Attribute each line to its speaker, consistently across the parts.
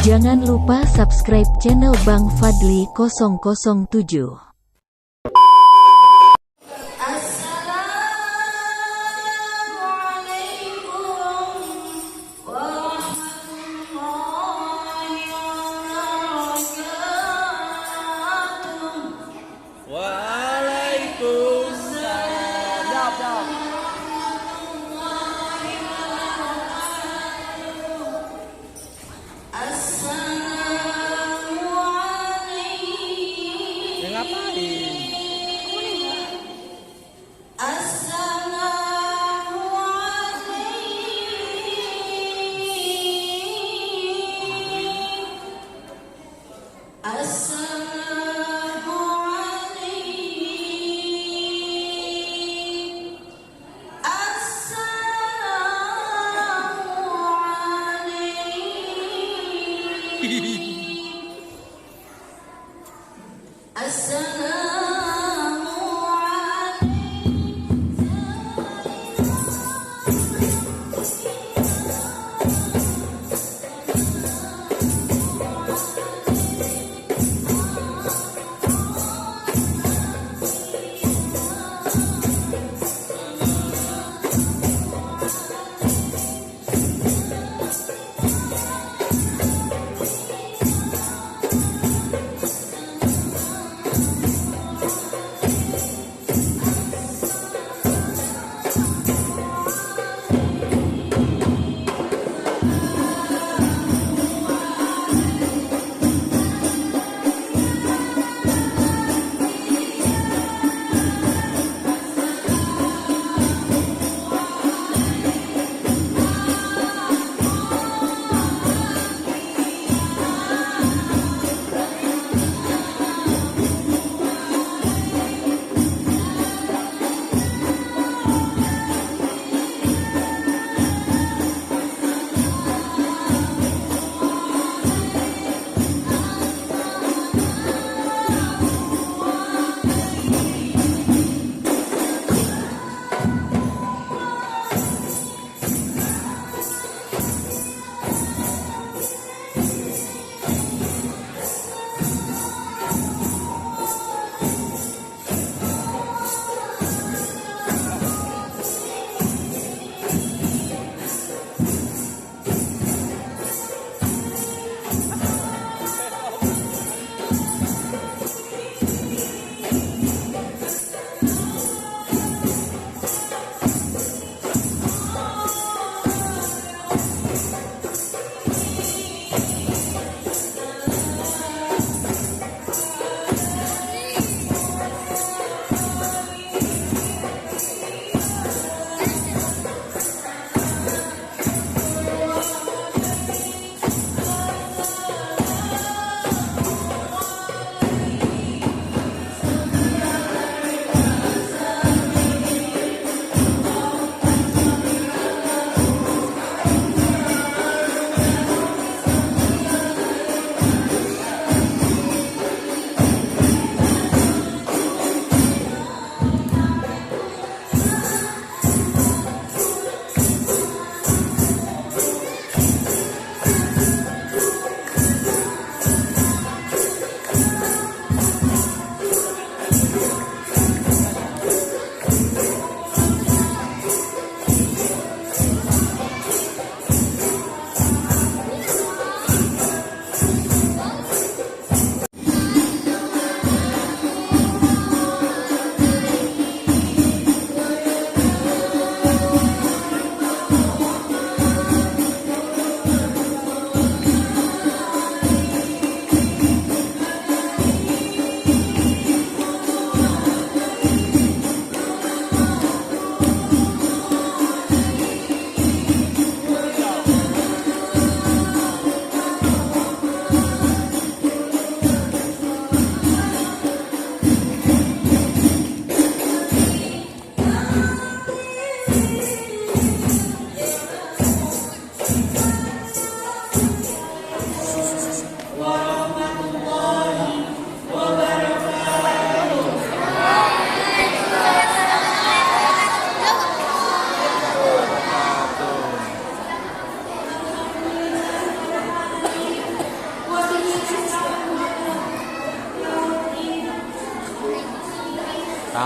Speaker 1: Jangan lupa subscribe channel Bang Fadly 007.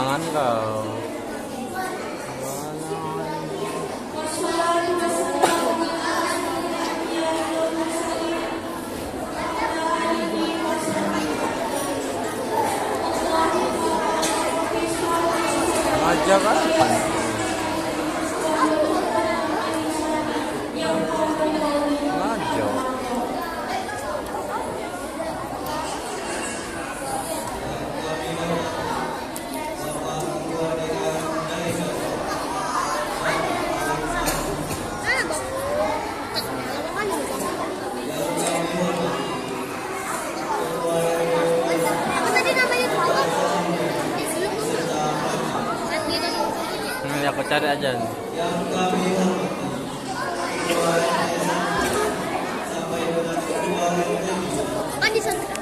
Speaker 2: Jangan kau. Aja kan? Ngajo. Ya aku cari aja nih.
Speaker 3: Kan di sana.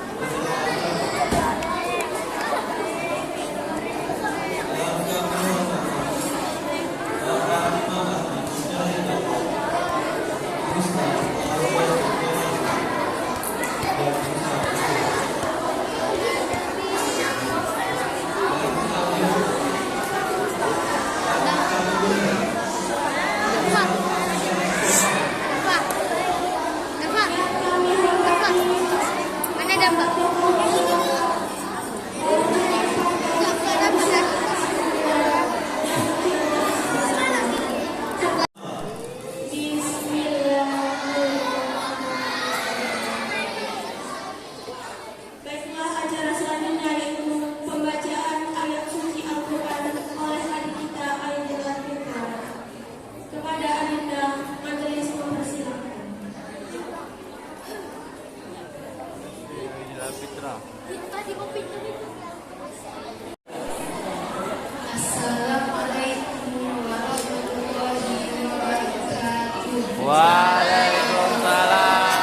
Speaker 2: Fitra.
Speaker 3: Assalamualaikum warahmatullahi wabarakatuh.
Speaker 2: Waalaikumsalam.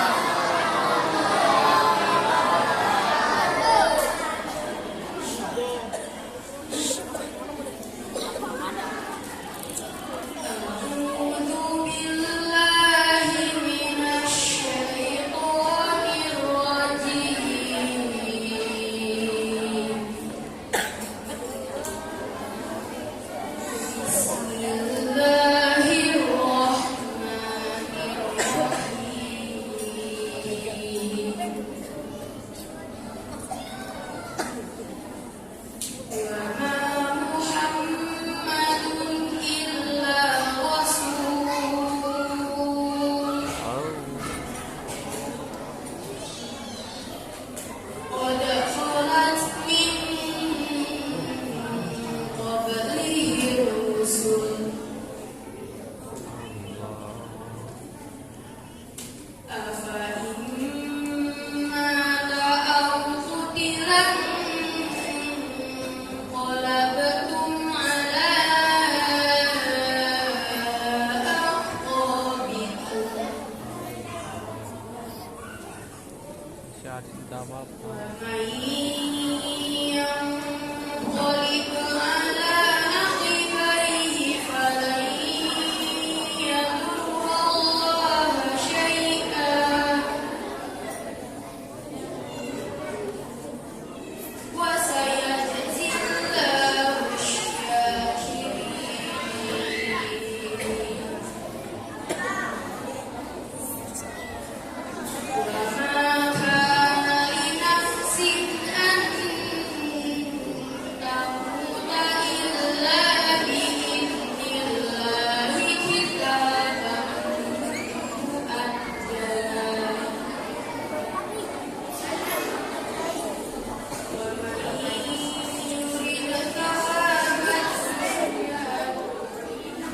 Speaker 2: Tidak apa-apa.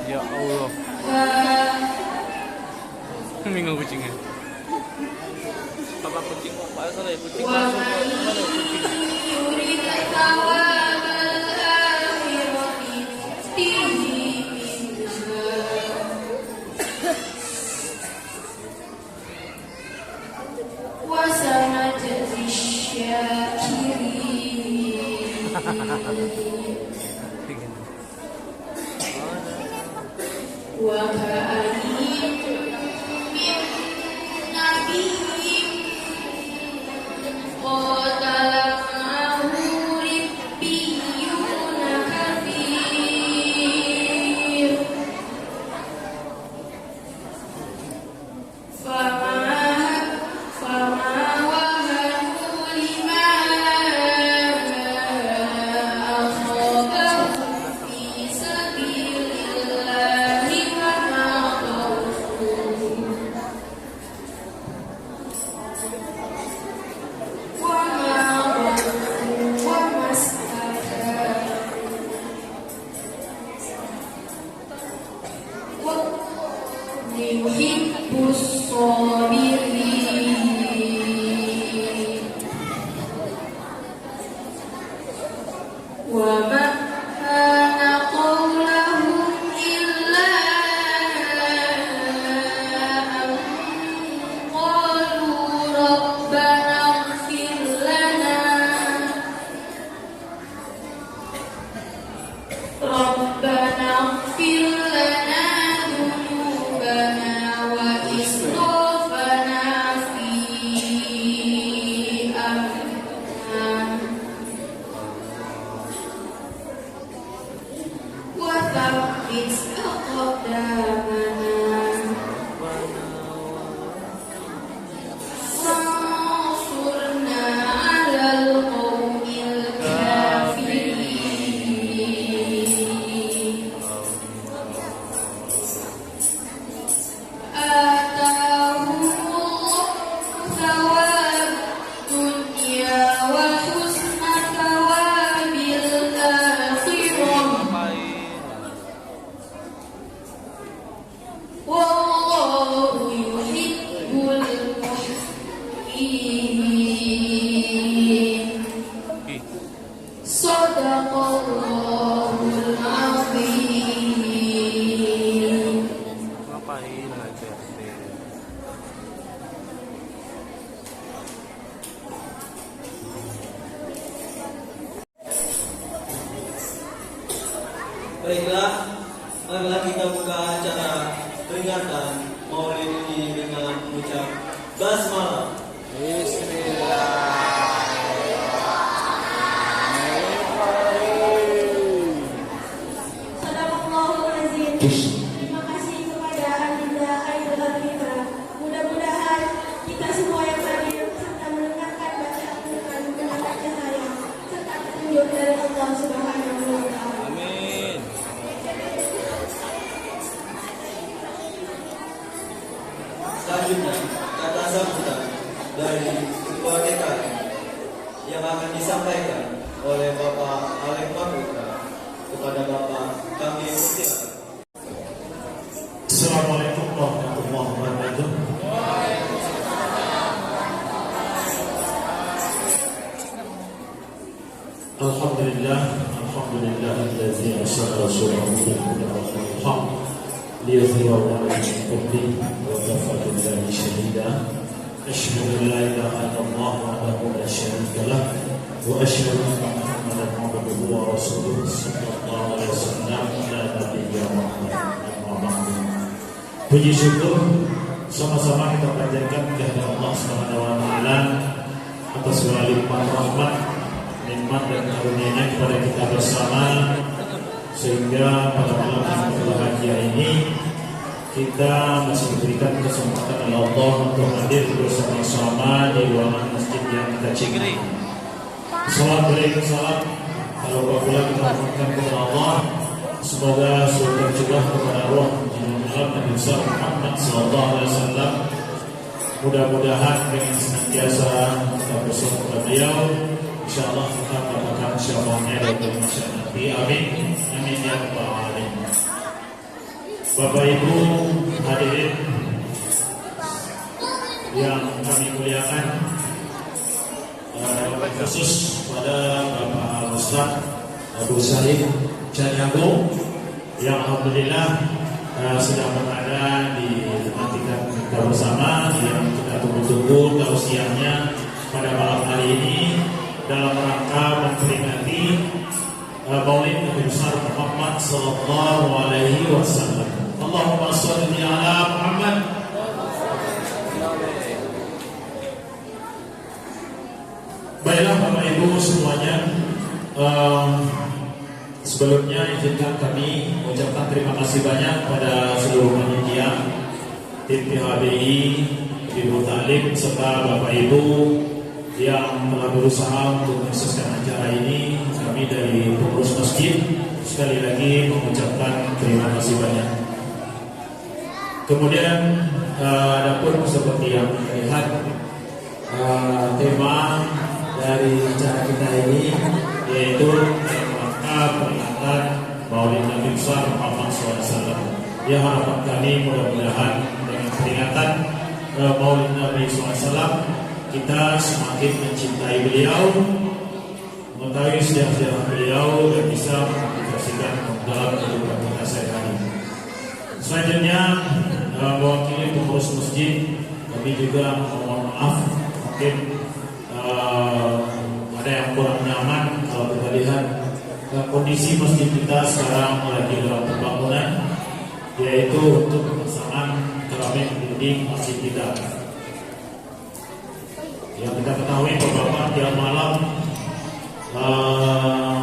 Speaker 2: Ya Allah. Bingung kucingnya. Papa kucing kok pasal ya kucing masuk ke kucing.
Speaker 3: قاتل معه ربيون Sadaqallahul azim.
Speaker 2: Ngapain aja deh.
Speaker 4: Baiklah, marilah kita buka acara peringatan Maulid ini dengan mengucap basmalah.
Speaker 3: Sadaqallahul azim. Terima kasih kepada Adinda Khairul Anbiya. Mudah-mudahan kita semua yang hadir serta mendengarkan bacaan Quran mendapat cahaya serta petunjuk dari Allah Subhanahu wa taala.
Speaker 2: Amin.
Speaker 4: Selanjutnya, kata sambutan dari Ketua DKI yang akan disampaikan oleh Bapak Alek Maputra kepada Bapak kami persilakan.
Speaker 5: Assalamualaikum warahmatullahi wabarakatuh. Alhamdulillah, alhamdulillahilladzi arsala rasulahu bil huda wa dinil haqq liyudhhirahu 'ala ad-dini kullihi wa kafa billahi shahida. Asyhadu an la ilaha illallah wahdahu la syarika lah wa asyhadu anna Muhammadan abduhu wa rasuluhu sallallahu alaihi wasallam la nabiyya ba'dahu. Puji syukur sama-sama kita panjatkan kehadirat Allah Subhanahu wa taala atas segala limpahan rahmat, nikmat dan karunia-Nya kepada kita bersama, sehingga pada malam yang berbahagia ini kita masih diberikan kesempatan oleh Allah untuk hadir bersama-sama di ruangan masjid yang kita cintai. Salam berikan salam kalau apabila kita mohonkan kepada Allah, semoga surga juga kepada Allah Nabi Muhammad sallallahu alaihi wasallam. Mudah-mudahan dengan senantiasa kita bersolat kepada beliau, insyaallah kita mendapatkan syafaatnya dari masyarakat. Amin. Amin ya rabbal alamin. Bapak Ibu hadirin yang kami muliakan, khusus pada Bapak Ustaz Abu Salim Caniago yang alhamdulillah sedang berada di tempat kita bersama, yang kita tunggu-tunggu tausiahnya pada malam hari ini dalam rangka memperingati Maulid Nabi besar Muhammad sallallahu alaihi wasallam. Allahumma shalli ala Muhammad. Baiklah Bapak Ibu semuanya, sebelumnya izinkan kami mengucapkan terima kasih banyak pada seluruh panitia, tim PHBI, Ibu Talim, serta Bapak Ibu yang telah berusaha untuk mensukseskan acara ini. Kami dari pengurus masjid sekali lagi mengucapkan terima kasih banyak. Kemudian adapun seperti yang terlihat, tema dari acara kita ini yaitu peringatan Maulid Nabi besar Muhammad SAW. Ya, harapan kami mudah-mudahan dengan peringatan Maulid Nabi SAW kita semakin mencintai beliau, mengetahui sejarah beliau dan bisa mengaplikasikan dalam kehidupan kita sehari-hari. Selanjutnya mewakili pengurus masjid, kami juga mohon maaf mungkin ada yang kurang nyaman kalau kita lihat kondisi masjid kita sekarang lagi dalam pembangunan, yaitu untuk pemasangan keramik dinding masjid kita. Yang kita ketahui beberapa tiap malam,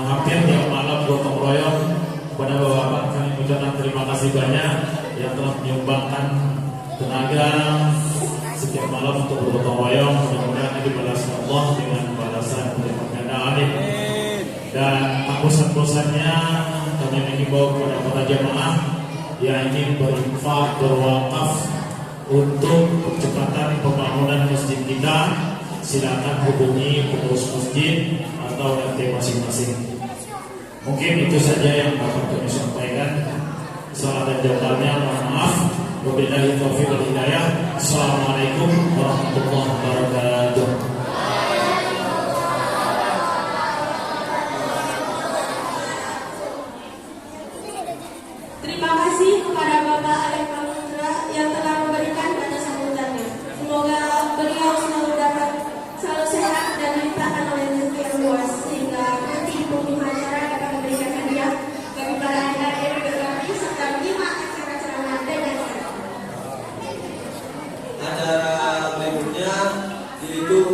Speaker 5: hampir tiap malam gotong royong kepada Bapak kami mengucapkan terima kasih banyak yang telah menyumbangkan tenaga setiap malam untuk bergotong royong. Mudah-mudahan dibalas Allah dengan balasan berlipat ganda. Amin. Dan tak bosan-bosannya kami mengimbau kepada para jamaah yang ingin berinfak, berwakaf untuk percepatan pembangunan masjid kita, silakan hubungi pengurus masjid atau RT masing-masing. Mungkin itu saja yang dapat kami sampaikan. Salah dan jawabannya mohon maaf. Wabillahi taufiq wal hidayah. Assalamualaikum warahmatullahi wabarakatuh.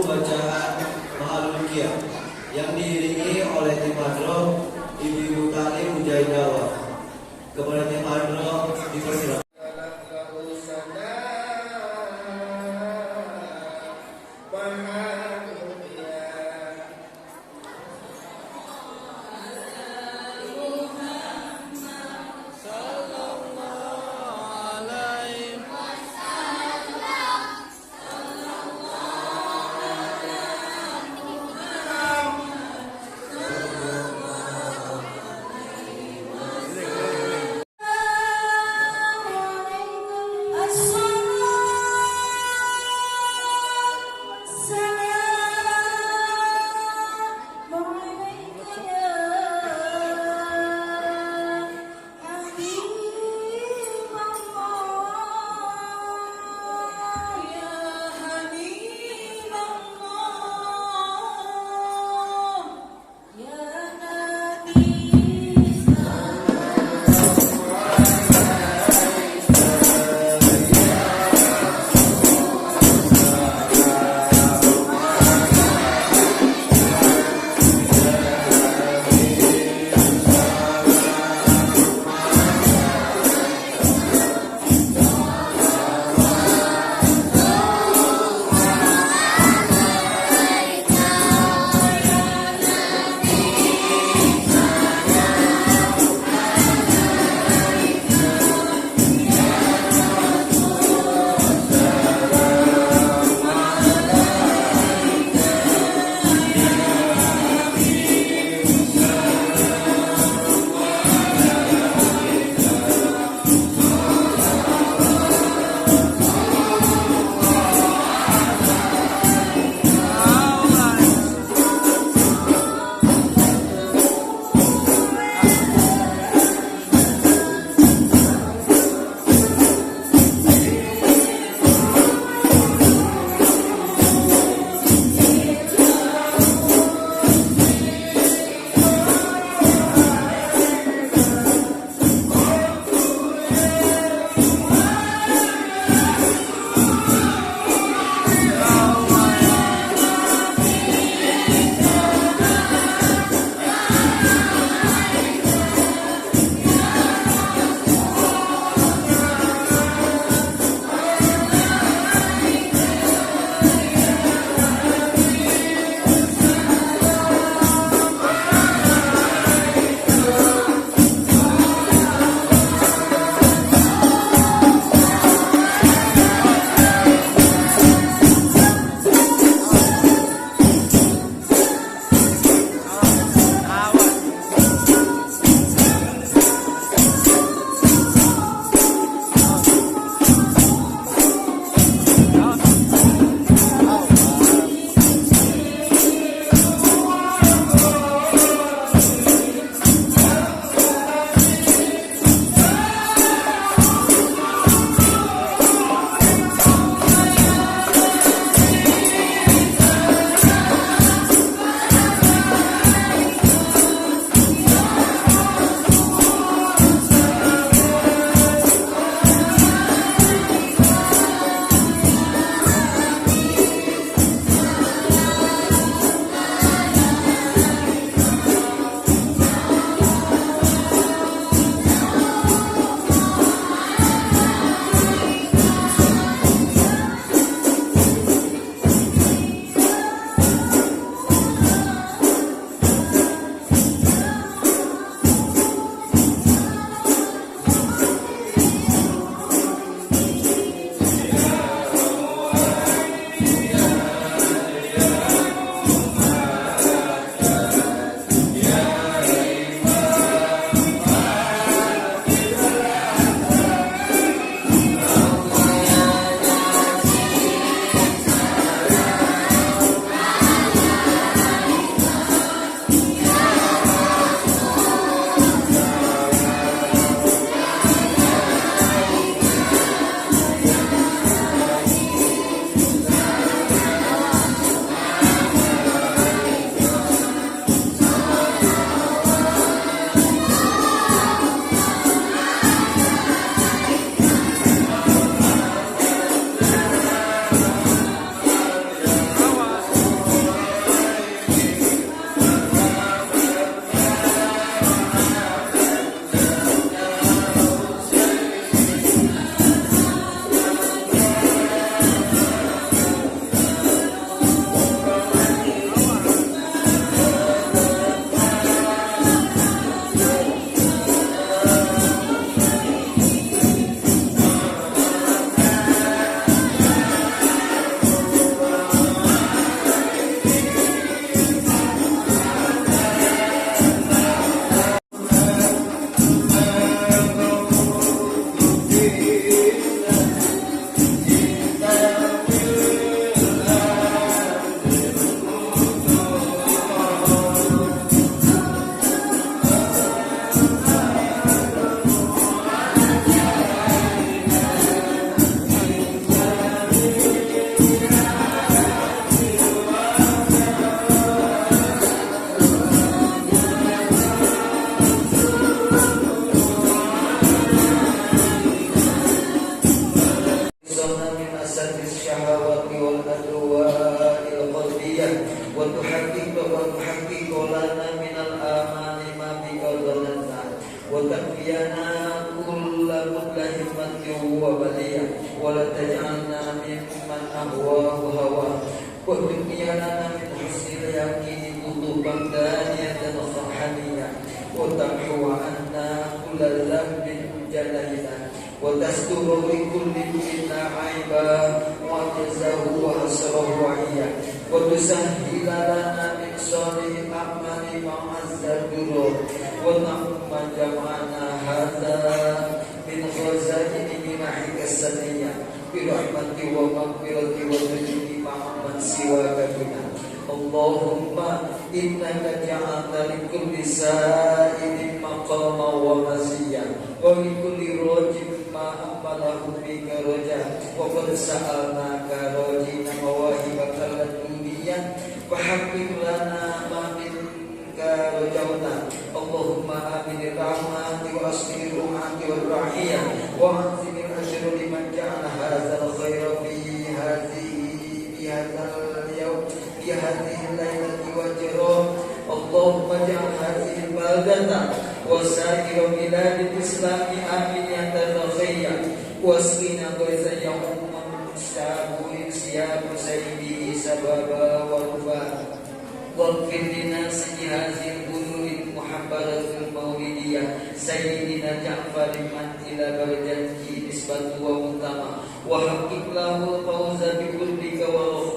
Speaker 4: bacaan Mahalulukiyah yang diiringi oleh tim hadroh Ibu Tani Mujaidawa. Kepada tim hadroh dipersilakan.
Speaker 6: وتحقق لنا من الآمال ما بك ظننا وتكفينا كل همة وبلية ولا تجعلنا ممن أهواه هواه وتكفينا من حسن اليقين قلوبا دانية صحنية وتمحو عنا كل ذنب جليلا وتستر لكل منا عيبا وعجزه وحسره وعيا وتسهل لنا من صالح الأعمال معز الدروب ونعم جمعنا هذا من خزائن منحك السنية برحمة ومغفرة وتجد مع من سواك بنا اللهم إنك جعلت لكل سائل مقاما ومزيا ولكل راجل ما أقبله بك رجاء وقد سألناك راجين مواهبك الدنيا فحقق لنا ما منك رجونا اللهم آمن الرحمة وأصلح الرحمة والرعية وأنزل الأجر لمن جعل هذا الخير في هذا اليوم في هذه الليلة وجره اللهم اجعل هذه البلدة وسائر بلاد الإسلام آمنة رخية واسقنا غيثا يوم سياب سيده سبابا ورفا واغفر لنا سيئات البذور المحببة المولدية سيدنا جعفر من إلى بلدته نسبة ومنتمى وحقق له الفوز بكلك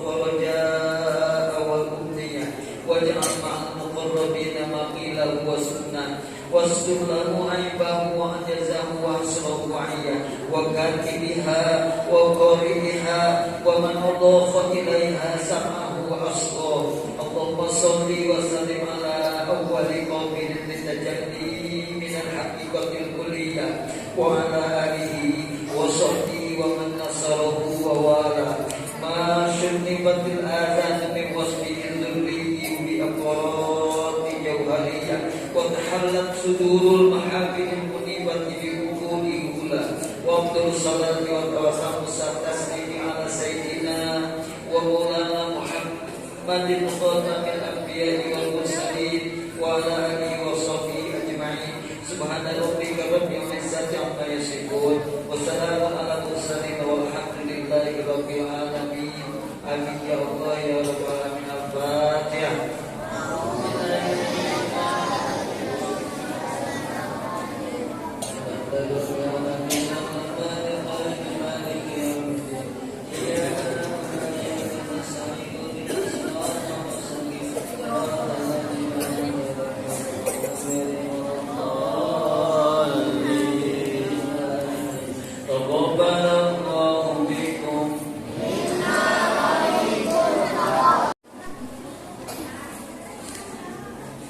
Speaker 6: ورجاء والأمنية واجعل مع المقربين ما قيل هو سنة واستر له عيبه وعجزه وحسره وعيه وكاتبها وقارئها ومن أضاف إليها سمعه وأصغاه اللهم صل وسلم على أول قابل للتجلي من الحقيقة الكلية وعلى آله وصحبه ومن نصره ووالاه ما شرفت الآذان من وصفه الذري بأقراط جوهرية وتحلت صدور المحافل المنيبة بأقول الأولى وأفضل الصلاة والتسليم على سيدنا ومولانا محمد خاتم الأنبياء والمرسلين وعلى آله وصحبه أجمعين سبحان ربك رب العزة عما يصفون وسلام على المرسلين والحمد لله رب العالمين آمين يا الله يا رب العالمين الفاتحة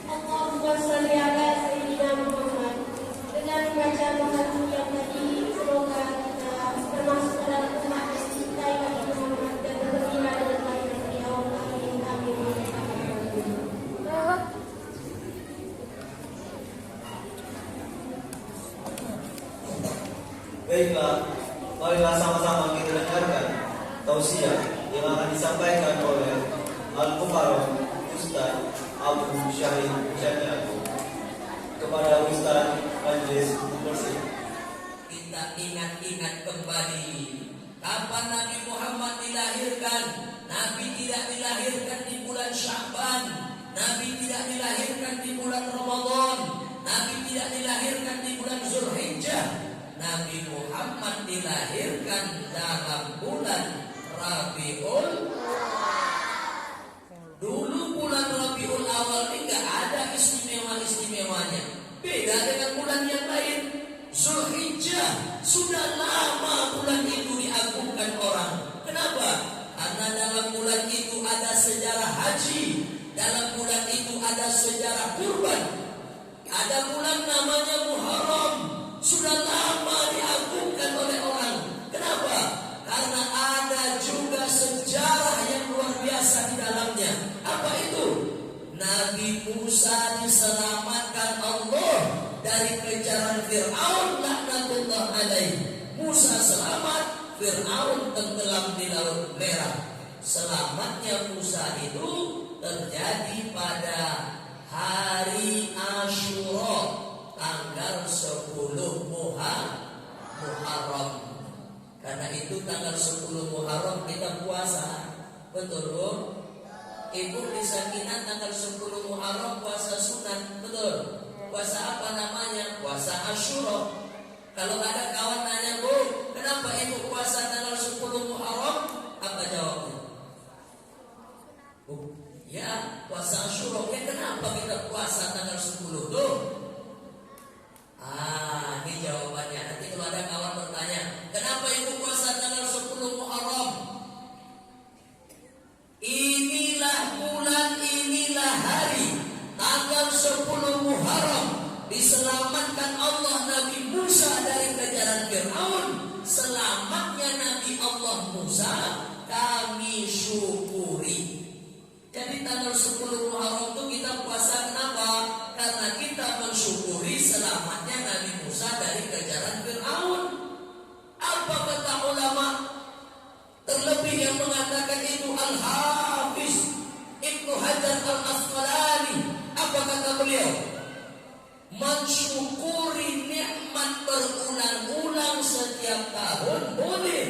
Speaker 3: Allahumma sholli ala sayyidina Muhammad. Dengan membaca doa yang tadi semoga kita termasuk dalam umat yang mencintai Nabi Muhammad dan bergembira dengan kelahiran beliau. Amin amin amin.
Speaker 4: Baiklah, marilah sama-sama kita dengarkan tausiah yang akan disampaikan oleh Al-Mukarram Ustaz Abu Syahid Jami'atu kepada Ustaz Majlis Bersih.
Speaker 6: Kita ingat-ingat kembali kapan Nabi Muhammad dilahirkan. Nabi tidak dilahirkan di bulan Sya'ban, Nabi tidak dilahirkan di bulan Ramadan, Nabi tidak dilahirkan di bulan Zulhijjah. Nabi Muhammad dilahirkan dalam bulan Rabiul. Dulu bulan Rabiul Awal ini enggak ada istimewa-istimewanya. Beda dengan bulan yang lain. Zulhijjah sudah lama bulan itu diagungkan orang. Kenapa? Karena dalam bulan itu ada sejarah haji, dalam bulan itu ada sejarah kurban. Ada bulan namanya Muharram, sudah lama diagungkan oleh orang. Kenapa? Karena ada juga sejarah yang luar biasa di dalamnya. Apa itu? Nabi Musa diselamatkan Allah dari kejaran Fir'aun laknatullah alaih. Musa selamat, Fir'aun tenggelam di Laut Merah. Selamatnya Musa itu terjadi pada hari Asyura, tanggal 10 Muharram. Karena itu tanggal 10 Muharram kita puasa. Betul, Bu? Ibu di Sakinah tanggal 10 Muharram puasa sunat. Betul? Puasa apa namanya? Puasa Asyura. Kalau ada kawan nanya, Bu, kenapa ibu puasa tanggal 10 Muharram? Apa jawabnya? Bu, ya puasa Asyura. Ya kenapa kita puasa tanggal 10 tuh? Ini jawabannya. Nanti kalau ada kawan bertanya, kenapa ibu puasa tanggal 10 Muharram? Inilah bulan, inilah hari, tanggal 10 Muharram diselamatkan Allah Nabi Musa dari kejaran Fir'aun. Selamatnya Nabi Allah Musa kami syukuri. Jadi tanggal 10 Muharram itu kita puasa kenapa? Karena kita mensyukuri selamatnya Nabi Musa dari kejaran Fir'aun. Apa kata ulama? Terlebih yang mengatakan itu Al-Hafiz Ibnu Hajar Al-Asqalani. Apa kata beliau? Mensyukuri nikmat berulang-ulang setiap tahun boleh.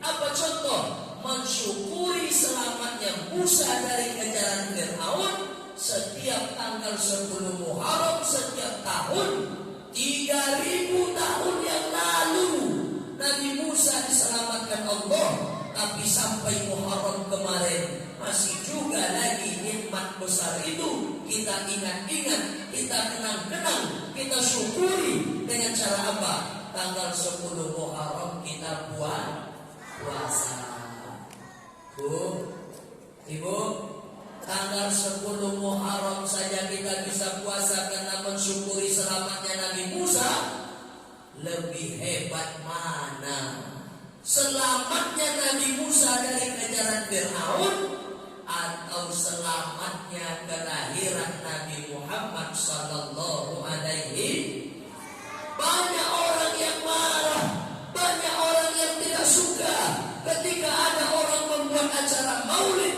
Speaker 6: Apa contoh? Mensyukuri selamatnya Musa dari kejaran Fir'aun setiap tanggal 10 Muharram setiap tahun. 3000 tahun yang lalu Nabi Musa diselamatkan Allah, tapi sampai Muharram kemarin masih juga lagi nikmat besar itu kita ingat-ingat, kita kenang-kenang, kita syukuri dengan cara apa? Tanggal 10 Muharram kita puasa. Bu, Ibu, tanggal 10 Muharram saja kita bisa puasa karena mensyukuri selamatnya Nabi Musa. Lebih hebat mana? Selamatnya Nabi Musa dari kejaran Fir'aun atau selamatnya kelahiran Nabi Muhammad sallallahu alaihi. Banyak orang yang marah, banyak orang yang tidak suka ketika ada orang membuat acara maulid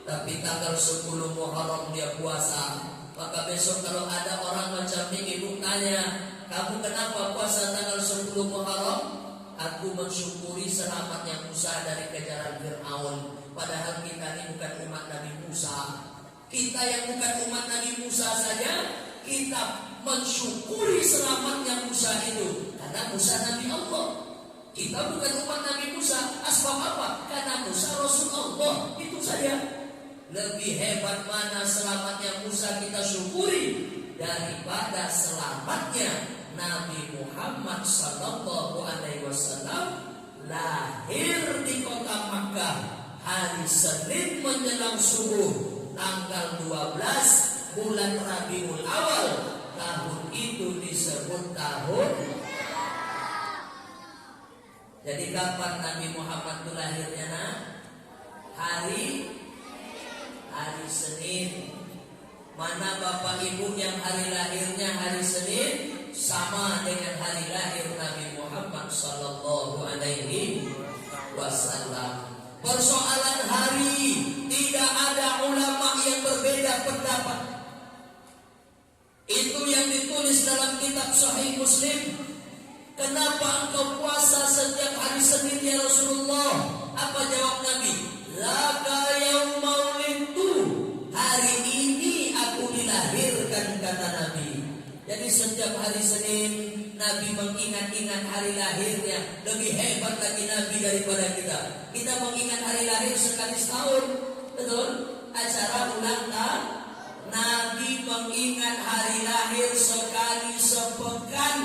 Speaker 6: tapi tanggal 10 Muharram dia puasa. Maka besok kalau ada orang macam ini, ibu tanya, kamu kenapa puasa tanggal 10 Muharram? Aku mensyukuri selamatnya Musa dari kejaran Fir'aun. Padahal kita ini bukan umat Nabi Musa. Kita yang bukan umat Nabi Musa saja, kita mensyukuri selamatnya Musa itu. Karena Musa Nabi Allah. Kita bukan umat Nabi Musa. Asbab apa? Karena Musa Rasul Allah. Itu saja. Lebih hebat mana selamatnya Musa kita syukuri daripada selamatnya Nabi Muhammad sallallahu alaihi wasallam lahir di kota Makkah hari Senin menjelang subuh tanggal 12 bulan Rabiul Awal. Tahun itu disebut tahun. Jadi kapan Nabi Muhammad itu lahirnya? Hari Senin. Mana Bapak Ibu yang hari lahirnya hari Senin sama dengan hari lahir Nabi Muhammad sallallahu alaihi wasallam. Persoalan hari tidak ada ulama yang berbeda pendapat. Itu yang ditulis dalam kitab Sahih Muslim. Kenapa engkau puasa setiap hari Senin ya Rasulullah? Apa jawab Nabi? Laka yaum maulidtu. Hari ini aku dilahirkan, kata Nabi. Jadi setiap hari Senin Nabi mengingat-ingat hari lahirnya. Lebih hebat lagi Nabi daripada kita. Kita mengingat hari lahir sekali setahun. Betul? Acara ulang tahun. Nabi mengingat hari lahir sekali sepekan.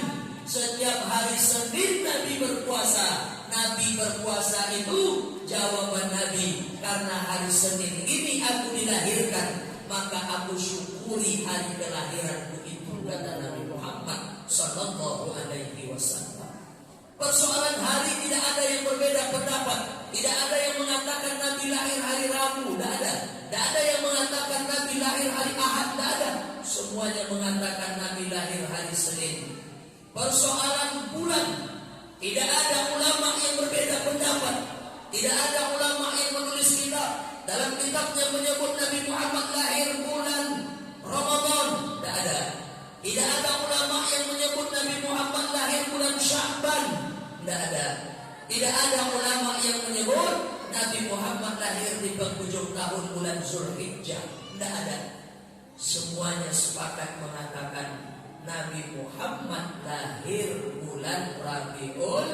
Speaker 6: Setiap hari Senin Nabi berpuasa. Nabi berpuasa itu jawaban Nabi, karena hari Senin ini aku dilahirkan, maka aku syukuri hari kelahiranku itu, kata Nabi Muhammad sallallahu alaihi wasallam. Persoalan hari tidak ada yang berbeda pendapat. Tidak ada yang mengatakan Nabi lahir hari Rabu, tidak ada. Tidak ada yang mengatakan Nabi lahir hari Ahad, tidak ada. Semuanya mengatakan Nabi lahir hari Senin. Persoalan bulan, tidak ada ulama yang berbeda pendapat. Tidak ada ulama yang menulis kitab dalam kitabnya menyebut Nabi Muhammad lahir bulan Ramadan. Tidak ada. Tidak ada ulama yang menyebut Nabi Muhammad lahir bulan Sya'ban. Tidak ada. Tidak ada ulama yang menyebut Nabi Muhammad lahir di penghujung tahun bulan Zulhijjah. Tidak ada. Semuanya sepakat mengatakan Nabi Muhammad lahir bulan Rabiul.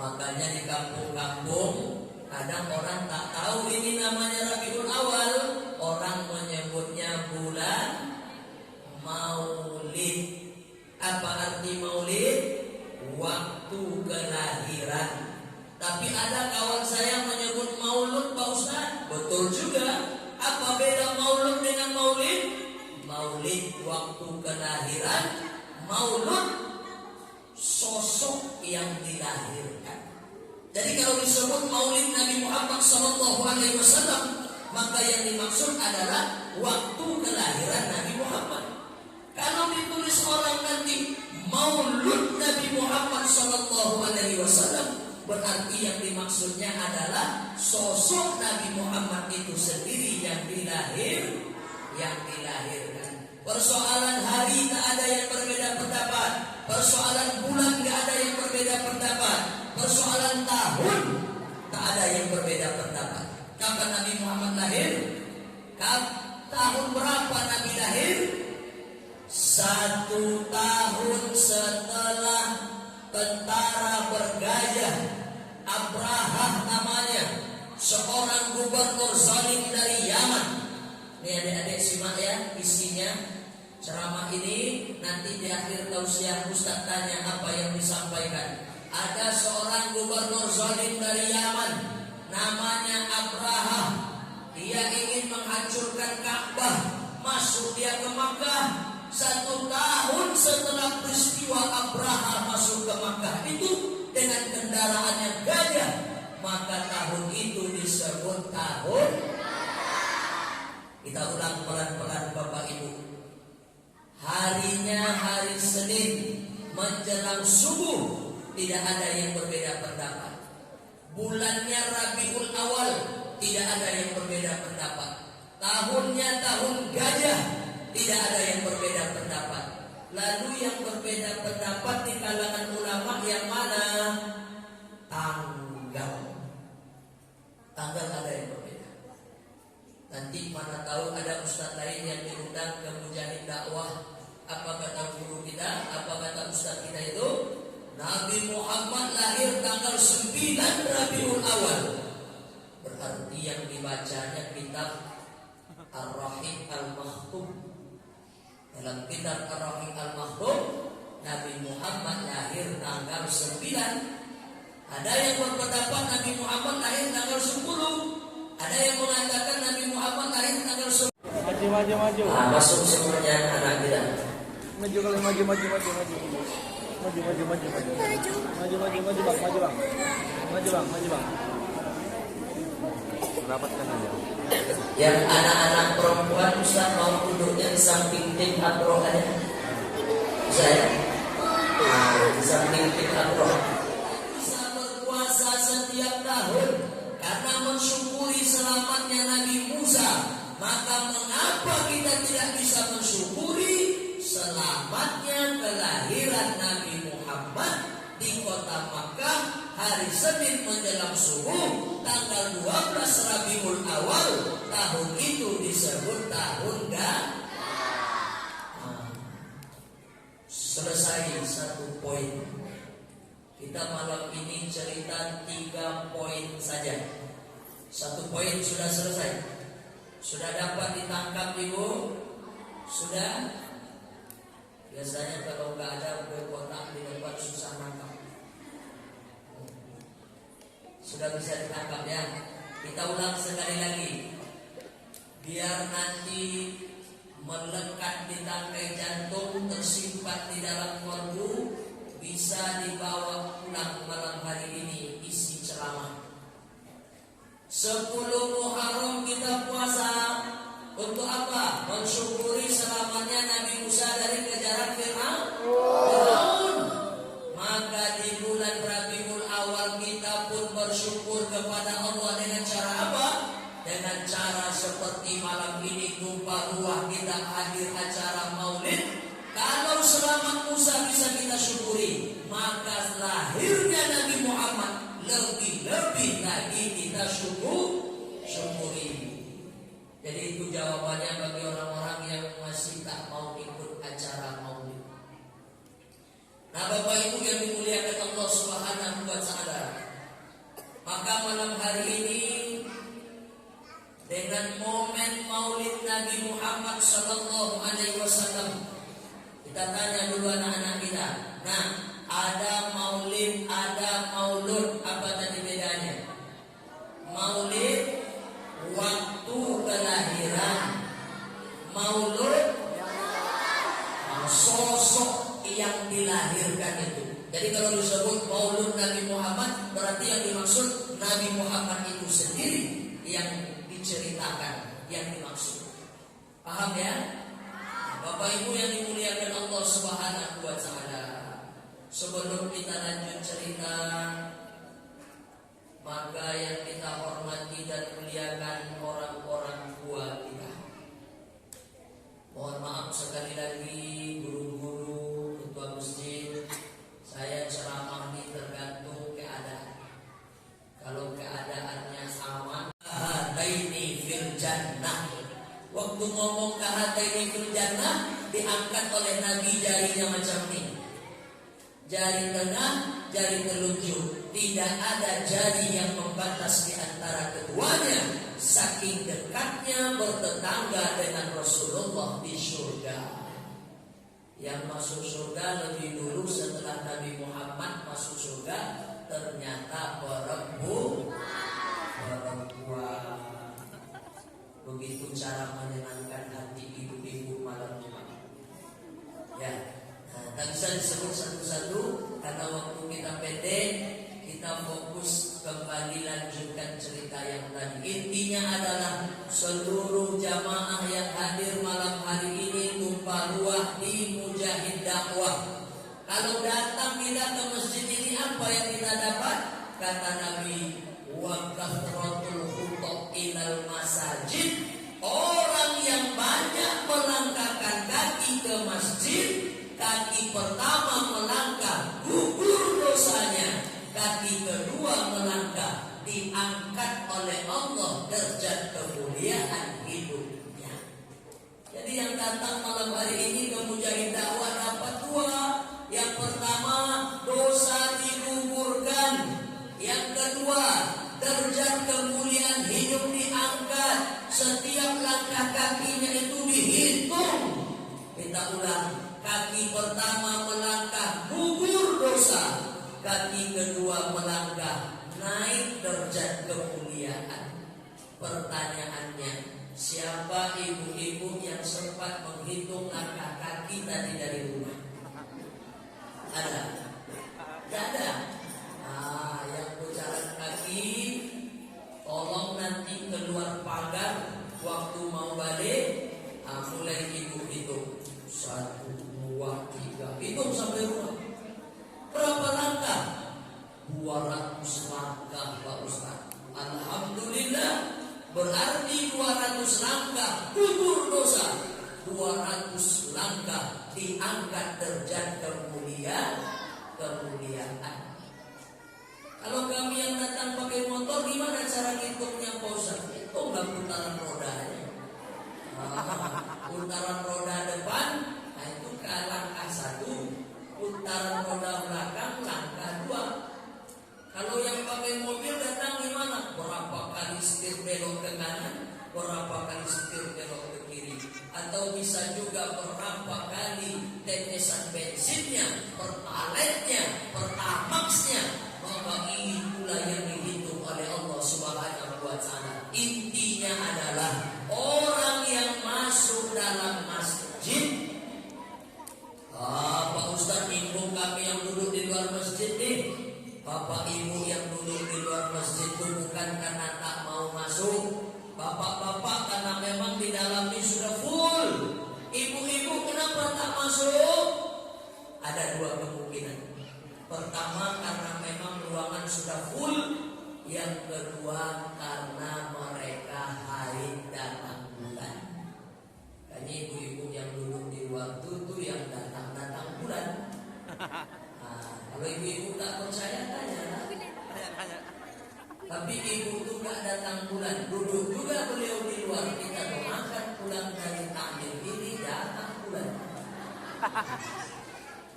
Speaker 6: Makanya di kampung-kampung kadang orang tak tahu ini namanya Rabiul Awal. Orang menyebutnya bulan Maulid. Apa arti Maulid? Waktu kelahiran. Tapi ada kawan saya menyebut Maulud, Pak Ustaz. Betul juga. Apa beda Maulud dengan Maulid? Maulid waktu kelahiran, Maulud sosok yang dilahirkan. Jadi kalau disebut Maulid Nabi Muhammad SAW, maka yang dimaksud adalah waktu kelahiran Nabi Muhammad. Kalau ditulis orang nanti Maulud Nabi Muhammad SAW, berarti yang dimaksudnya adalah sosok Nabi Muhammad itu sendiri yang dilahirkan. Persoalan hari tak ada yang berbeda pendapat. Persoalan bulan tak ada yang berbeda pendapat. Persoalan tahun tak ada yang berbeda pendapat. Kapan Nabi Muhammad lahir? Tahun berapa Nabi lahir? 1 tahun setelah tentara bergajah Abrahah namanya, seorang gubernur zalim dari Yaman. Ini adik-adik simak ya isinya ceramah ini. Nanti di akhir tausiah Ustaz tanya apa yang disampaikan. Ada seorang gubernur zalim dari Yaman namanya Abrahah. Dia ingin menghancurkan Ka'bah. Masuk dia ke Makkah. 1 tahun setelah peristiwa Abrahah masuk ke Makkah itu dengan kendaraannya gajah, maka tahun itu disebut tahun. Kita ulang pelan-pelan Bapak Ibu. Harinya hari Senin menjelang subuh, tidak ada yang berbeda pendapat. Bulannya Rabiul Awal, tidak ada yang berbeda pendapat. Tahunnya tahun gajah, tidak ada yang berbeda pendapat. Lalu yang berbeda pendapat di kalangan ulama yang mana? Tanggal. Tanggal ada yang berbeda. Nanti mana tahu ada ustaz lain yang diundang ke Mujahid Dakwah. Apa kata guru kita? Apa kata ustaz kita itu? Nabi Muhammad lahir tanggal 9 Rabiul Awal. Berarti yang dibacanya kitab Ar-Rahim Al-Maktum. Dalam kitab Ar-Rahim Al-Maktum, Nabi Muhammad lahir tanggal 9. Ada yang berpendapat Nabi Muhammad lahir tanggal 10. Ada yang mengatakan Nabi Muhammad lahir tanggal 10.
Speaker 2: Maju.
Speaker 6: Masuk semuanya anak kita.
Speaker 2: Maju kali, maju. Maju bang. Rapatkan aja.
Speaker 6: Yang anak-anak perempuan Ustaz mau duduknya di samping tim Adroh aja. Saya di samping tim Adroh. Bisa berpuasa setiap tahun karena mensyukuri selamatnya Nabi Musa. Maka mengapa kita tidak bisa mensyukuri selamatnya kelahiran Nabi Muhammad di kota Makkah hari Senin menjelang subuh tanggal 12 Rabiul Awal. Tahun itu disebut tahun selesai 1 poin. Kita malam ini cerita 3 poin saja. 1 poin sudah selesai. Sudah dapat ditangkap Ibu? Sudah? Biasanya kalau nggak ada kue kotak di depan susah nangkap. Sudah bisa ditangkap ya. Kita ulang sekali lagi. Biar nanti melekat di tangkai jantung, tersimpan di dalam kolbu, bisa dibawa pulang malam hari ini isi ceramah. 10 Muharram kita puasa. Untuk apa? Mensyukuri selamatnya Nabi Musa dari kejaran Fir'aun. Maka di bulan Rabiul Awal kita pun seperti malam ini tumpah ruah kita hadir acara maulid. Kalau selamat Musa bisa kita syukuri, maka lahirnya Nabi Muhammad lebih-lebih lagi kita syukuri. Jadi itu jawabannya bagi orang-orang yang masih tak mau ikut acara maulid. Nah, Bapak Ibu yang dimuliakan Allah Subhanahu wa Ta'ala, maka malam hari ini dengan momen maulid Nabi Muhammad sallallahu alaihi wasallam, kita tanya dulu anak-anak kita. Nah, ada maulid, ada maulud, apa tadi bedanya? Maulid waktu kelahiran, maulud sosok yang dilahirkan itu. Jadi kalau disebut maulud Nabi Muhammad, berarti yang dimaksud Nabi Muhammad itu sendiri yang diceritakan, yang dimaksud. Paham ya? Bapak Ibu yang dimuliakan Allah Subhanahu wa Ta'ala, sebelum kita lanjut cerita, maka yang kita hormati dan muliakan orang-orang tua kita. Mohon maaf sekali lagi guru-guru, ketua masjid, saya ceramah ini tergantung keadaan. Kalau keadaannya sama, kahataini fil jannah. Waktu ngomong kahataini fil jannah, diangkat oleh Nabi jarinya macam ini. Jari tengah, jari telunjuk. Tidak ada jari yang membatas di antara keduanya. Saking dekatnya bertetangga dengan Rasulullah di surga. Yang masuk surga lebih dulu setelah Nabi Muhammad masuk surga, ternyata perempuan. Begitu cara menyenangkan hati ibu-ibu malam Jumat. Ya, tak bisa disebut satu-satu karena waktu kita pendek. Kita fokus kembali lanjutkan cerita yang tadi. Intinya adalah seluruh jamaah yang hadir malam hari ini tumpah ruah di Mujahid Dakwah. Kalau datang kita ke masjid ini, apa yang kita dapat? Kata Nabi, wa kathratul khutab ilal masajid. Orang yang banyak melangkahkan kaki ke masjid, kaki pertama melangkah gugur dosanya. Kaki kedua melangkah, diangkat oleh Allah derajat kemuliaan hidupnya. Jadi yang datang malam hari ini ke Mujahid Dakwah dapat dua. Yang pertama, dosa digugurkan. Yang kedua, derajat kemuliaan hidup diangkat. Setiap langkah kakinya itu dihitung. Kita ulang, kaki pertama melangkah gugur dosa. Kaki kedua melangkah naik derajat kemuliaan. Pertanyaannya, siapa ibu-ibu yang sempat menghitung langkah kaki tadi dari rumah? Ada? Tidak ada? Yang berjalan kaki, tolong nanti keluar pagar waktu mau balik, mulai ibu hitung 1, 2, 3, hitung sampai rumah. Berapa langkah? 200 langkah Pak Ustaz. Alhamdulillah, berarti 200 langkah gugur dosa. 200 langkah diangkat derajat kemuliaan. Kalau kami yang datang pakai motor, gimana cara hitungnya Pak Ustaz? Hitunglah putaran rodanya. Putaran roda depan, nah itu ke langkah 1. Putaran roda belakang langkah 2. Kalau yang pakai mobil datang gimana? Berapa kali setir belok ke kanan, berapa kali setir belok ke kiri, atau bisa juga berapa kali tetesan bensinnya, pertaletnya, pertamaxnya. Maka itulah yang dihitung oleh Allah Subhanahu wa Ta'ala. Intinya adalah orang yang masuk dalam masjid. Pak Ustaz, ibu kami yang duduk di luar masjid nih. Bapak ibu yang duduk di luar masjid itu bukan karena tak mau masuk. Bapak-bapak karena memang di dalam ini sudah full. Ibu-ibu kenapa tak masuk? Ada dua kemungkinan. Pertama, karena memang ruangan sudah full. Yang kedua, karena mereka haid dan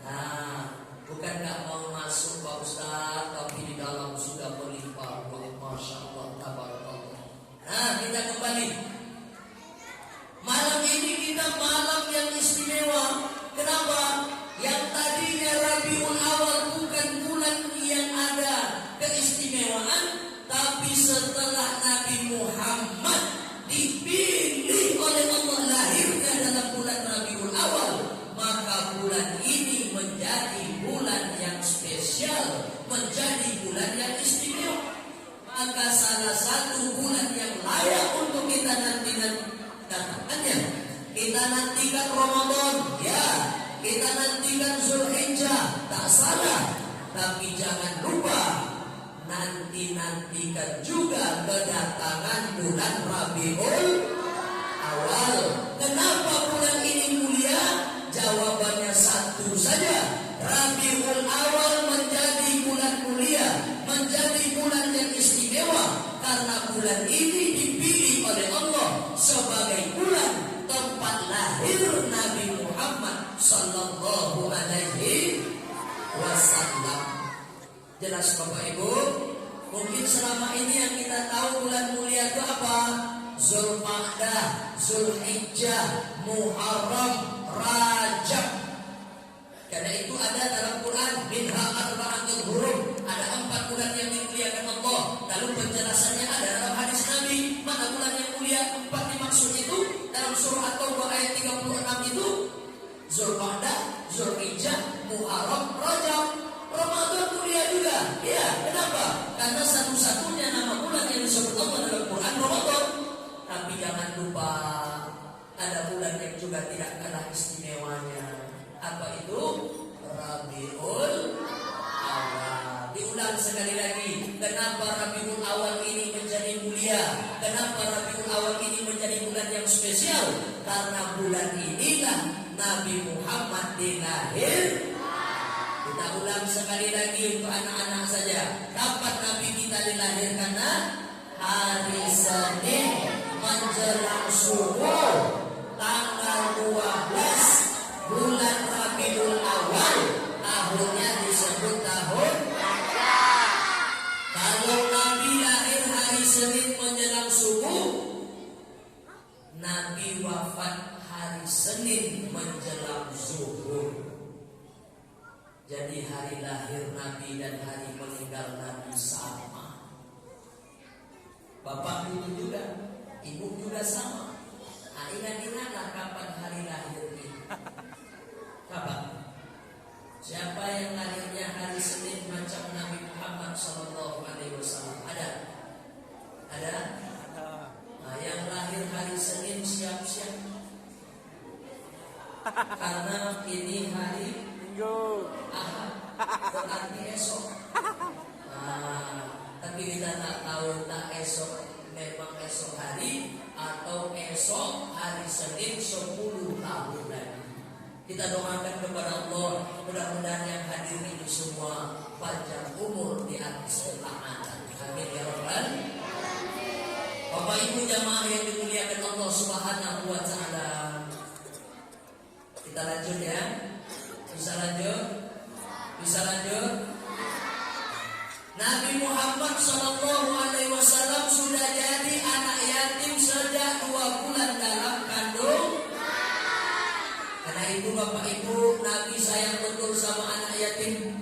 Speaker 6: Nah, bukan nggak mau masuk Pak Ustaz, tapi di dalam sudah berlimpah. Masya Allah, tabarakallah. Nah, kita kembali. Malam ini kita malam yang istimewa. Kenapa? Yang tadinya Rabiul Awal bukan bulan yang ada keistimewaan, tapi setelah Nabi Muhammad dipilih oleh Allah lahirnya dalam bulan Rabiul Awal, maka bulan ini menjadi bulan yang spesial, menjadi bulan yang istimewa. Maka salah satu bulan yang layak untuk kita nantikan, kita nantikan Ramadan, ya, kita nantikan Zulhijjah, tak salah. Tapi jangan lupa nantikan juga kedatangan bulan Rabiul Awal. Kenapa bulan ini mulia? Jawabannya satu saja. Rabiul Awal menjadi bulan mulia, menjadi bulan yang istimewa karena bulan ini dipilih oleh Allah sebagai bulan tempat lahir Nabi Muhammad sallallahu alaihi wasallam. Jelas Bapak Ibu? Mungkin selama ini yang kita tahu bulan mulia itu apa? Zulqa'dah, Zulhijjah, Muharram, Rajab. Karena itu ada dalam Quran minha arba'atul hurum, ada 4 bulan yang dimuliakan Allah. Lalu penjelasannya ada dalam hadis Nabi, mana bulan yang mulia 4 dimaksud itu dalam surah At-Taubah ayat 36 itu Zulqa'dah, Zulhijjah, Muharram, Rajab. Ramadan mulia juga. Ya, kenapa? Karena satu-satunya nama bulan yang disebut Allah dalam Quran Ramadan. Tapi jangan lupa ada bulan yang juga tidak kalah istimewanya. Apa itu? Rabiul Awal. Diulang sekali lagi. Kenapa Rabiul Awal ini menjadi mulia? Kenapa Rabiul Awal ini menjadi bulan yang spesial? Karena bulan inilah Nabi Muhammad dilahir. Kita ulang sekali lagi untuk anak-anak saja. Kapan Nabi kita dilahirkan? Hari Senin menjelang subuh tanggal 12 bulan Rabiul Awal. Tahunnya disebut tahun Gajah. Kalau Nabi lahir hari Senin menjelang subuh, Nabi wafat hari Senin menjelang zuhur. Jadi hari lahir Nabi dan hari meninggal Nabi sama. Bapak itu juga, ibu juga sama. Nah, ingat-ingatlah kapan hari lahirnya. Kapan? Siapa yang lahirnya hari Senin macam Nabi Muhammad SAW? Ada? Ada? Nah, yang lahir hari Senin siap-siap. Karena ini hari Ahad, berarti esok. Tapi kita tak tahu tak esok memang esok hari atau esok hari Senin 10 tahun lagi. Kita doakan kepada Allah, mudah-mudahan yang hadir ini semua panjang umur di atas ketaatan. Amin ya rabbal. Bapak Ibu jamaah yang dimuliakan Allah Subhanahu wa taala. Kita lanjut ya. Bisa lanjut? Bisa lanjut? Nabi Muhammad SAW sudah jadi anak yatim sejak 2 bulan dalam kandung. Karena itu Bapak Ibu, Nabi sayang betul sama anak yatim.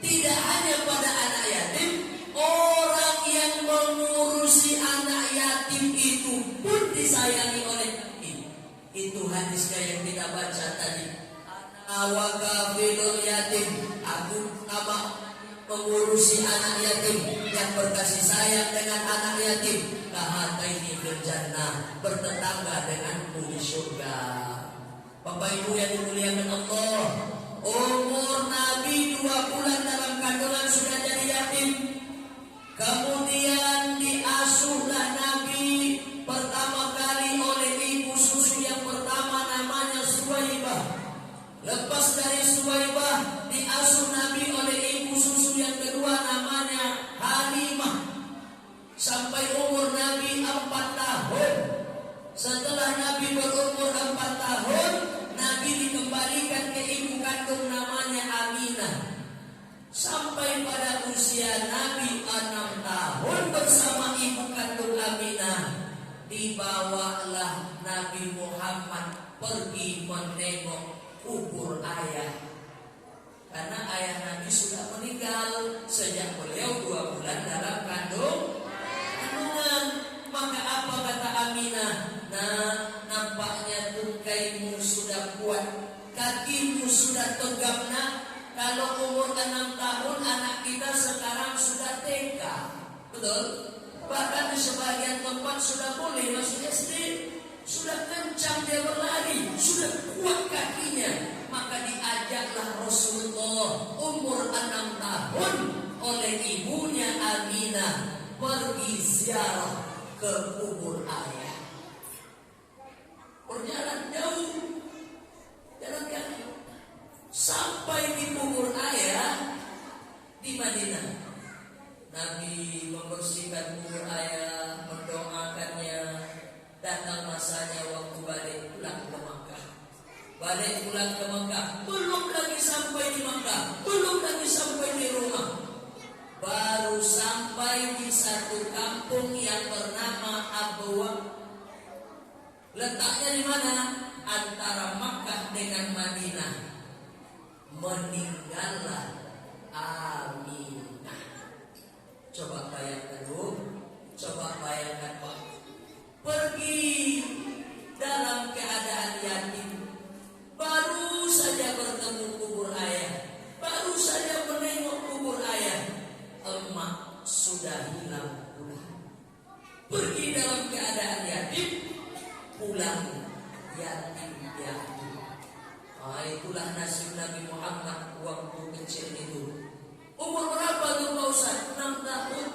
Speaker 6: Tidak hanya pada anak yatim, orang yang mengurusi anak yatim itu pun disayangi oleh Nabi. Itu hadisnya yang kita baca tadi. Awakafilul yatim, aku nama mengurusi anak yatim yang berkasih sayang dengan anak yatim. Kahataini fil jannah, bertetangga denganku di surga. Bapak Ibu yang dimuliakan Allah, umur Nabi 2 bulan dalam kandungan sudah jadi yatim. Kemudian diasuhlah Nabi pertama kali oleh ibu susu yang pertama namanya Suwaibah. Lepas dari Suwaibah diasuh Nabi oleh ibu susu yang kedua namanya Halimah. Sampai umur Nabi 4 tahun. Setelah Nabi berumur 4 tahun, Nabi dikembalikan ke usia Nabi 6 tahun bersama ibu kandung Aminah, dibawalah Nabi Muhammad pergi menengok kubur ayah. Karena ayah Nabi sudah meninggal sejak beliau 2 bulan dalam kandungan. Maka apa kata Aminah? Nah, nampaknya tungkaimu sudah kuat, kakimu sudah tegap nak. Kalau umur 6 tahun anak kita sekarang sudah TK, betul? Bahkan di sebagian tempat sudah boleh masuk SD. Sudah kencang dia berlari, sudah kuat kakinya. Maka diajaklah Rasulullah umur 6 tahun oleh ibunya Aminah pergi ziarah ke kubur ayah. Berjalan jauh, jalan kaki sampai di kubur ayah di Madinah. Nabi membersihkan kubur ayah, mendoakannya. Datang masanya waktu balik pulang ke Makkah. Balik pulang ke Makkah, belum lagi sampai di Makkah, belum lagi sampai di rumah. Baru sampai di satu kampung yang bernama Abwa. Letaknya di mana? Antara Makkah dengan Madinah. Meninggallah Aminah. Coba bayangkan Bu, coba bayangkan Pak. Pergi dalam keadaan yatim. Baru saja bertemu kubur ayah, baru saja menengok kubur ayah, emak sudah hilang pulang. Pergi dalam keadaan yatim, pulang yatim. Itulah nasib Nabi Muhammad waktu kecil itu. Umur berapa tuh Pak Ustaz? 6 tahun.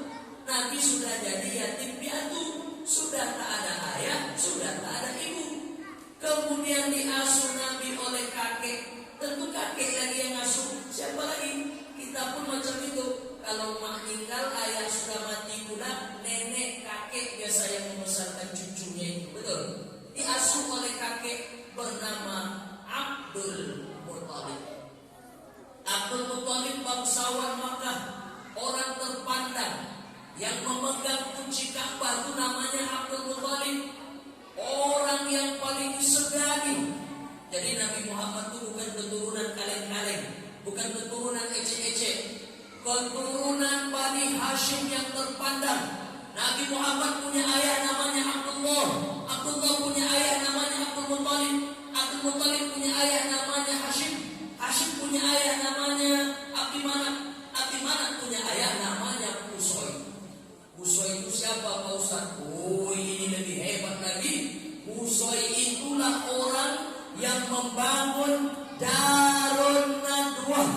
Speaker 6: Nabi sudah jadi yatim piatu, sudah tak ada ayah, sudah tak ada ibu. Kemudian diasuh Nabi oleh kakek. Tentu kakek lagi yang ngasuh. Siapa lagi? Kita pun macam itu. Kalau mak meninggal, ayah sudah mati pula, nenek, kakek biasa yang membesarkan cucunya itu. Betul? Diasuh oleh kakek bernama Abdul Muttalib. Abdul Muttalib bangsawan Makkah, orang terpandang yang memegang kunci Ka'bah itu namanya Abdul Muttalib. Orang yang paling disegani. Jadi Nabi Muhammad itu bukan keturunan kaleng-kaleng, bukan keturunan ecek-ecek, keturunan Bani Hashim yang terpandang. Nabi Muhammad punya ayah namanya Abdullah. Abdullah punya ayah namanya Abdul Muttalib. Abdul Muttalib punya ayah namanya Hashim. Hashim punya ayah namanya Abdimanaf. Abdimanaf punya ayah namanya Qusay. Qusay itu siapa Pak Ustaz? Oh, ini lebih hebat lagi. Qusay itulah orang yang membangun Darun Nadwah,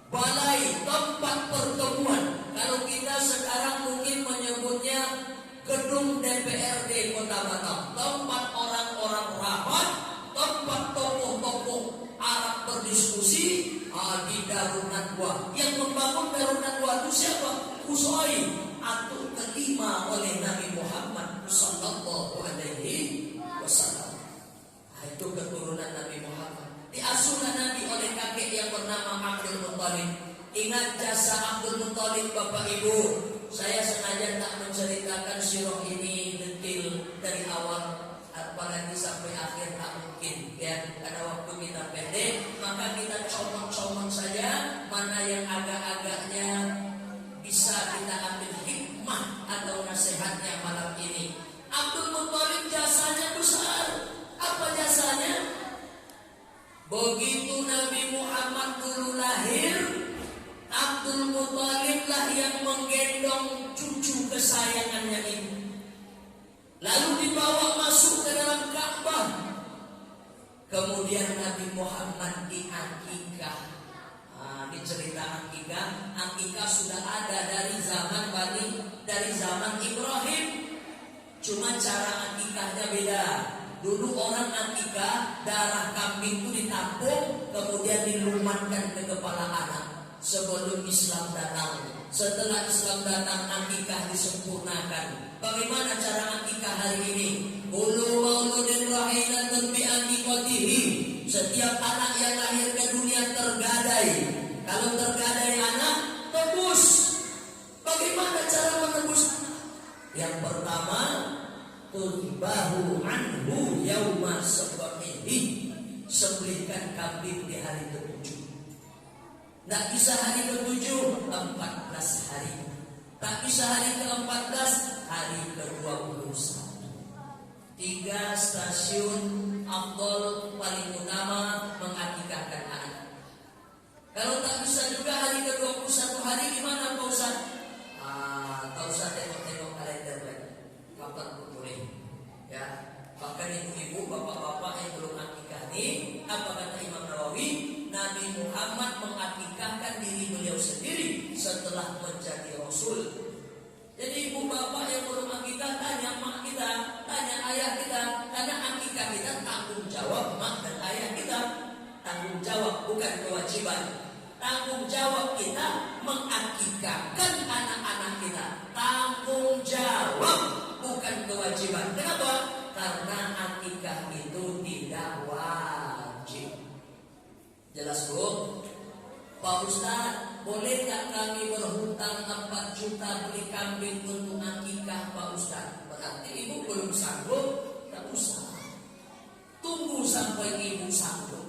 Speaker 6: balai tempat pertemuan. Kalau kita sekarang mungkin menyebutnya gedung DPRD Kota Batam, tempat orang-orang rapat, tempat tokoh-tokoh Arab berdiskusi di Darun Nadwah. Yang membangun Darun Nadwah itu siapa? Qusay, atau kelima oleh Nabi Muhammad sallallahu alaihi wasallam. Itu keturunan Nabi Muhammad. Diasuhlah Nabi oleh kakek yang bernama Abdul Muttalib. Ingat jasa Abdul Muttalib Bapak Ibu. Saya sengaja tak menceritakan sirah ini detail dari awal, apalagi sampai akhir tak mungkin ya, karena waktu kita pendek. Maka kita comot-comot saja mana yang agak-agaknya bisa kita ambil hikmah atau nasihatnya malam ini. Abdul Muttalib jasanya besar. Apa jasanya? Begitu Nabi Muhammad dulu lahir, Abdul Muttalib lah yang menggendong cucu kesayangannya ini. Lalu dibawa masuk ke dalam Ka'bah. Kemudian Nabi Muhammad diakikah. Di cerita akikah sudah ada dari zaman Ibrahim. Cuma cara akikahnya beda. Dulu orang akikah, darah kambing itu ditampung, kemudian dilumatkan ke kepala anak sebelum Islam datang. Setelah Islam datang, akikah disempurnakan. Bagaimana cara akikah hari ini? Kullu mauludin rahilatan bi aqiqatihi. Setiap anak yang lahir ke dunia tergadai. Kalau tergadai anak, tebus tudbahu anhu yauma sab'ihi, sembelihkan kambing di hari ke-7. Tidak bisa hari ke-7, 14 hari. Tak bisa hari ke-14, hari ke-21. 3 stasiun afdol paling utama mengakikahkan anak. Kalau tak bisa juga hari ke-21 hari gimana Pak Ustaz? Tak usah tengok-tengok kalender lagi. Kapan pun boleh. Ya, bahkan ibu-ibu, bapak-bapak yang belum akikah ini, apa kata Imam Nawawi? Nabi Muhammad mengakikahkan diri beliau sendiri setelah menjadi Rasul. Jadi ibu bapak yang belum akikah, tanya mak kita, tanya ayah kita, karena akikah kita tanggung jawab mak dan ayah kita. Tanggung jawab bukan kewajiban. Tanggung jawab kita mengakikahkan anak-anak kita. Tanggung jawab bukan kewajiban. Kenapa? Karena akikah itu tidak wajib. Jelas Bu? Pak Ustaz, boleh tak kami berhutang 4 juta beli kambing untuk akikah Pak Ustaz? Berarti ibu belum sanggup, tak usah. Tunggu sampai ibu sanggup.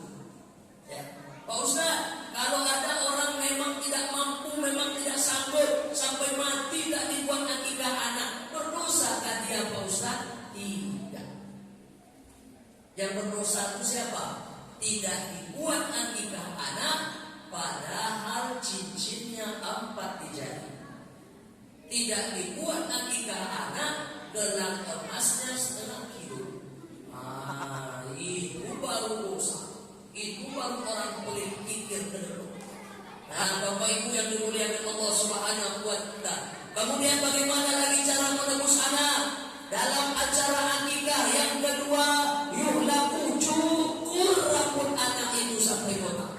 Speaker 6: Ya. Pak Ustaz, kalau ada orang memang tidak mampu, memang tidak sanggup, sampai mati tak dibuat akikah anak, berdosakah dia Pak Ustaz? Tidak. Yang berdosa itu siapa? Tidak dibuat akikah anak, padahal cincinnya 4 di jari. Tidak dibuat akikah anak, gelang emasnya 1/2 kilo. Itu baru dosa. Itu baru orang boleh pikir ke depan. Nah, Bapak Ibu yang dimuliakan Allah Subhanahu wa Ta'ala, kemudian bagaimana lagi cara menebus anak? Dalam acara akikah yang kedua, yuhlaku, cukur rambut anak itu sampai botak.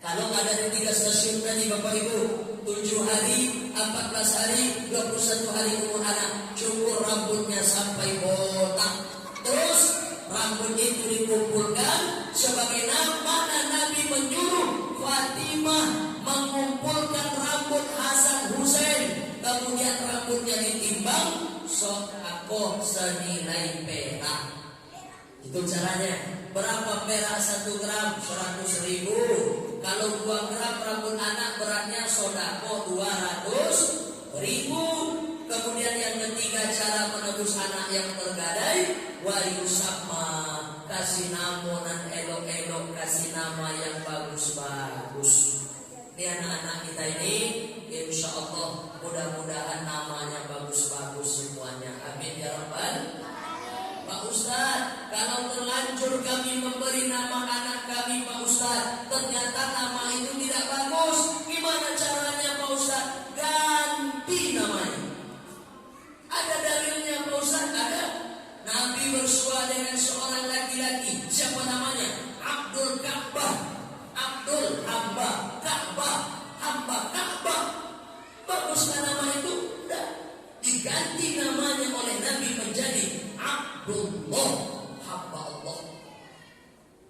Speaker 6: Kalau ada di 3 stasiun tadi Bapak Ibu, 7 hari, 14 hari, 21 hari umur anak, cukur rambutnya sampai botak. Terus rambut itu dikumpulkan sebagaimana Nabi menyuruh Fatimah mengumpulkan rambut Hasan Husain, kemudian rambutnya ditimbang, sedekah senilai perak. Itu caranya. Berapa perak 1 gram? 100.000. Kalau 2 gram rambut anak beratnya sedekah 200.000. Kemudian yang ketiga cara menebus anak yang tergadai, wayusama, kasih nama dan elok-elok, kasih nama yang bagus-bagus. Ini anak-anak kita ini, insya Allah mudah-mudahan namanya bagus-bagus semuanya. Amin ya Rabbal. Pak Ustaz, kalau terlanjur kami memberi nama anak kami Pak Ustaz, ternyata nama itu tidak bagus, gimana caranya Pak Ustaz? Ganti namanya. Ada dalilnya Pak Ustaz? Ada. Nabi bersua dengan seorang laki-laki. Siapa namanya? Abdul Ka'bah. Abdul hamba Ka'bah, hamba Ka'bah. Baguslah nama itu? Tidak. Diganti namanya oleh Nabi menjadi Abdullah, hamba Allah.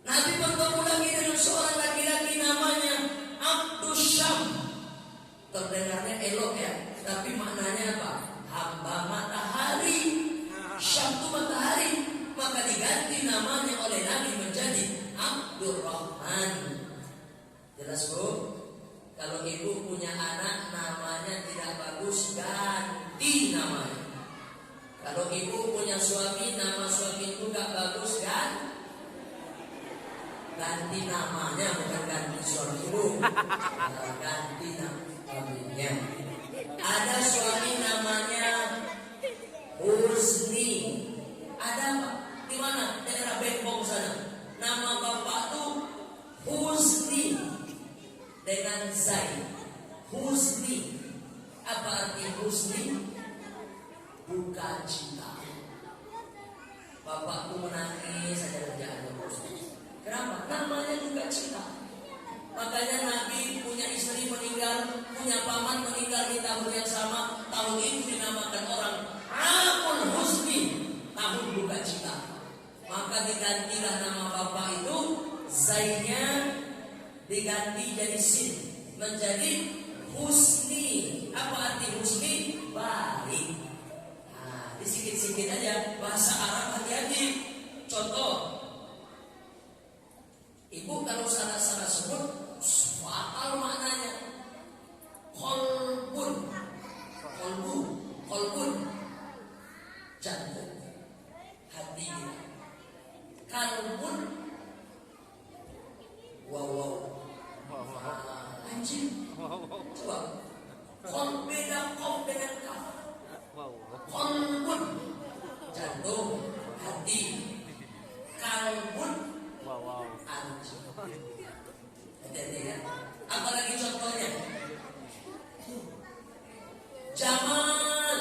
Speaker 6: Nabi bertemu lagi dengan seorang laki-laki namanya Abdul Syam. Terdengarnya elok ya, tapi maknanya apa? Hamba matahari. Syam itu matahari. Maka diganti namanya oleh Nabi menjadi Abdul Rahman. Jelas Bu? Kalau ibu punya anak namanya tidak bagus, ganti namanya. Kalau ibu punya suami, nama suami itu gak bagus, kan? Ganti namanya, bukan ganti suami ibu. Ganti namanya. Ada suami namanya Husni. Ada apa? Di mana? Daerah Bengkong sana. Nama bapak tuh Husni dengan Zai. Husni. Apa arti Husni? Buka cita. Bapakku menangis saja kerjaannya Husni. Kenapa? Namanya buka cita. Makanya Nabi punya istri meninggal, punya paman meninggal di tahun yang sama. Tahun itu dinamakan orang Amul Husni, tahun buka cita. Maka digantilah nama bapak itu, Zainnya diganti jadi Sin, menjadi Husni. Apa arti Husni? Baik. Nah, Sedikit-sedikit aja bahasa Arab hati-hati. Contoh, ibu kalau salah-salah sebut fatal maknanya. Kolbun, jantung, hati. Kalbun, wow, anjing. Coba, beda kop dengan kaf. Kolbun, jantung, hati. Kalbun, anjing. Hati-hati ya. Apalagi contohnya? Jamal.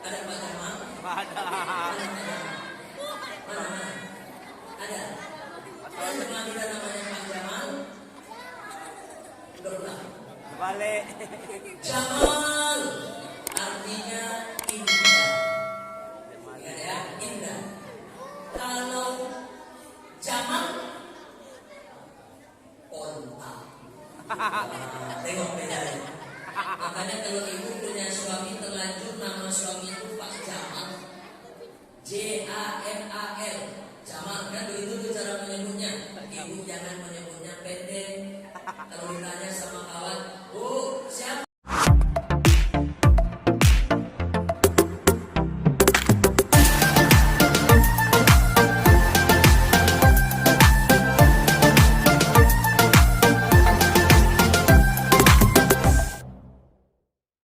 Speaker 6: Ada Pak Jamal?
Speaker 2: Ada.
Speaker 6: Mana? Ada. Ada Jamal tidak namanya Pak Jamal? Berulang.
Speaker 2: Balik.
Speaker 6: Jamal artinya indah. Ya, indah. Kalau Jamal onta. Tengok bedanya. Makanya kalau ibu punya suami terlanjur nama suami itu Pak Jamal, Jamal, Jamal kan begitu cara menyebutnya. Ibu jangan menyebut